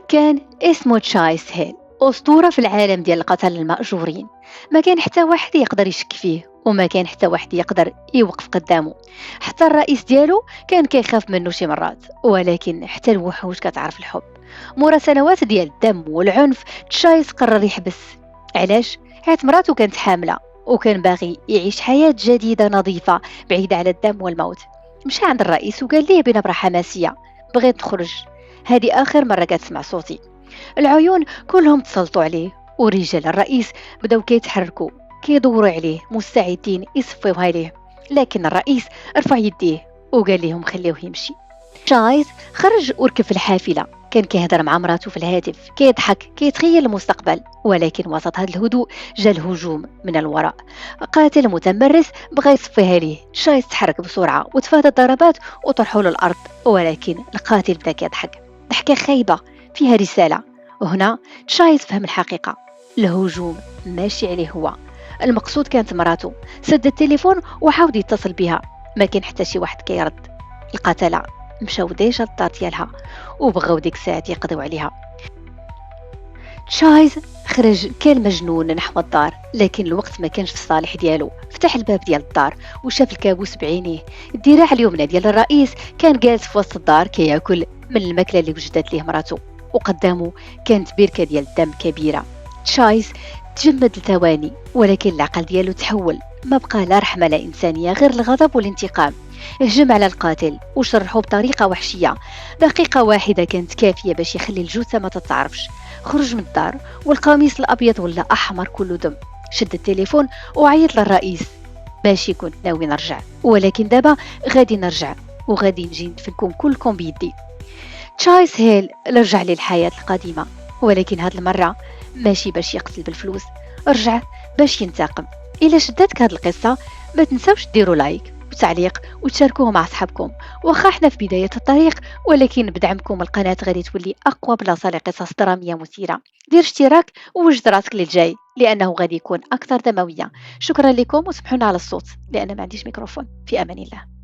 كان اسمه تشايس هيل، أسطورة في العالم ديال القتل المأجورين. ما كان حتى واحد يقدر يشك فيه، وما كان حتى واحد يقدر يوقف قدامه. حتى الرئيس ديالو كان كيخاف منه شي مرات، ولكن حتى الوحوش كتعرف الحب. مورا سنوات ديال الدم والعنف، تشايس قرر يحبس. علاش؟ حيت مراته كانت حاملة، وكان باغي يعيش حياة جديدة نظيفة بعيدة على الدم والموت. مشى عند الرئيس وقال ليه بنبرة حماسية: بغيت نخرج، هذه آخر مرة كتسمع صوتي. العيون كلهم تسلطوا عليه، ورجال الرئيس بداو كيتحركوا كيدوروا عليه مستعدين يصفيوها عليه. لكن الرئيس رفع يديه وقال لهم خليوه يمشي. شايز خرج وركب في الحافلة، كان كيهضر مع مراته في الهاتف، كيضحك كيتخيل المستقبل. ولكن وسط هذا الهدوء جا الهجوم من الوراء. قاتل متمرس بغى يصفيها ليه. شايز تحرك بسرعة وتفادى الضربات وطرحوا للأرض، ولكن القاتل بدا كيضحك ضحكة خايبة فيها رسالة. وهنا تشايز فهم الحقيقة: الهجوم ماشي عليه هو، المقصود كانت مراته. سد التليفون وحاول يتصل بها، ما كان حتى شي واحد كيرد. القتلة مشاو ديجا للدار ديالها وبغاو ديك الساعات يقضيو عليها. تشايز خرج كان مجنون نحو الدار، لكن الوقت ما كانش في الصالح ديالو. فتح الباب ديال الدار وشاف الكابوس بعينيه. الذراع اليمنى ديال الرئيس كان جالس في وسط الدار كياكل من الماكله اللي وجدت ليه مراته، وقدامه كانت بركه ديال الدم كبيره. تشايز تجمد لثواني، ولكن العقل ديالو تحول. ما بقى لا رحمه لا انسانيه، غير الغضب والانتقام. هجم على القاتل وشرحه بطريقه وحشيه. دقيقه واحده كانت كافيه باش يخلي الجثه ما تتعرفش. خرج من الدار والقميص الأبيض ولا أحمر كله دم. شد التليفون وعيط للرئيس: ماشي كنت ناوي نرجع، ولكن دابا غادي نرجع، وغادي نجي ندفنكم كلكم بيدي. تشايس هيل رجع للحياة القديمة، ولكن هاد المرة ماشي باش يقتل بالفلوس، رجع باش ينتقم. إلا شدتك هاد القصة ما تنسوش ديروا لايك وتعليق وتشاركوه مع أصحابكم. واخا احنا في بداية الطريق، ولكن بدعمكم القناة غادي تولي أقوى بلاصة لقصص درامية مثيرة. دير اشتراك ووجد راسك للجاي، لأنه غادي يكون أكثر دموية. شكرا لكم وسمحونا على الصوت لأن ما عنديش ميكروفون. في أمان الله.